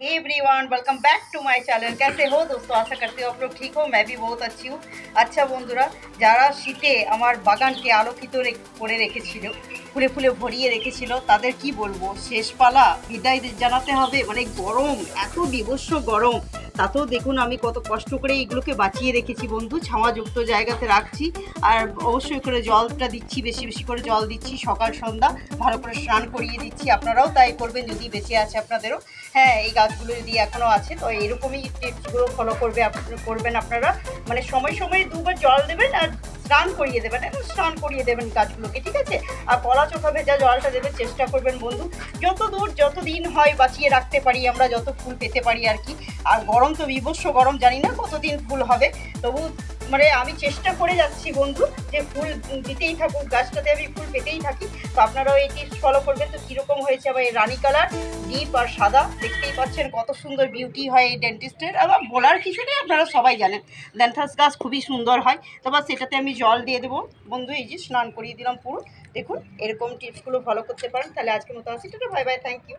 Hey everyone, welcome back to my channel. कैसे हो दोस्तों? आशा करती हूँ आप लोग ठीक हो। मैं भी बहुत अच्छी हूँ। আচ্ছা বন্ধুরা, যারা শীতে আমার বাগানকে আলোকিত করে রেখেছিল, ফুলে ফুলে ভরিয়ে রেখেছিল, তাদের কি বলবো, শেষ পালা বিদায় জানাতে হবে। মানে গরম, এত বিভৎস গরম, তাতেও দেখুন আমি কত কষ্ট করে এইগুলোকে বাঁচিয়ে রেখেছি বন্ধু। ছাওয়াযুক্ত জায়গাতে রাখছি, আর অবশ্যই করে জলটা দিচ্ছি, বেশি বেশি করে জল দিচ্ছি সকাল সন্ধ্যা, ভালো করে স্নান করিয়ে দিচ্ছি। আপনারাও তাই করবেন যদি বেঁচে আছে আপনাদেরও। হ্যাঁ, এই গাছগুলো যদি এখনও আছে তো এরকমই টিপসগুলো ফলো করবেন আপনারা। মানে সময় সময় দুবার জল দেবেন আর স্নান করিয়ে দেবেন, এখন স্নান করিয়ে দেবেন গাছগুলোকে, ঠিক আছে? আর কলা চোখা ভেজা জলটা দেবেন, চেষ্টা করবেন বন্ধু যতদিন হয় বাঁচিয়ে রাখতে পারি আমরা, যত ফুল পেতে পারি আর কি। আর গরম তো বিভৎস গরম, জানি না কতদিন ফুল হবে, তবু মানে আমি চেষ্টা করে যাচ্ছি বন্ধু যে ফুল দিতেই থাকুক, গাছটাতে আমি ফুল পেতেই থাকি। তো আপনারাও এই টিপস ফলো করবেন। তো কীরকম হয়েছে আবার এই রানি কালার, ডিপ আর সাদা, দেখতেই পাচ্ছেন কত সুন্দর বিউটি হয় এই ডেন্টিস্টের। আবার বলার কিছু নেই, আপনারা সবাই জানেন ড্যান্থাস গাছ খুবই সুন্দর হয়। তো বাস সেটাতে আমি জল দিয়ে দেবো বন্ধু। এই যে স্নান করিয়ে দিলাম পুরো। দেখুন এরকম টিপসগুলো ফলো করতে পারেন। তাহলে আজকের মতো আসি, টাটা, বাই বাই, থ্যাংক ইউ।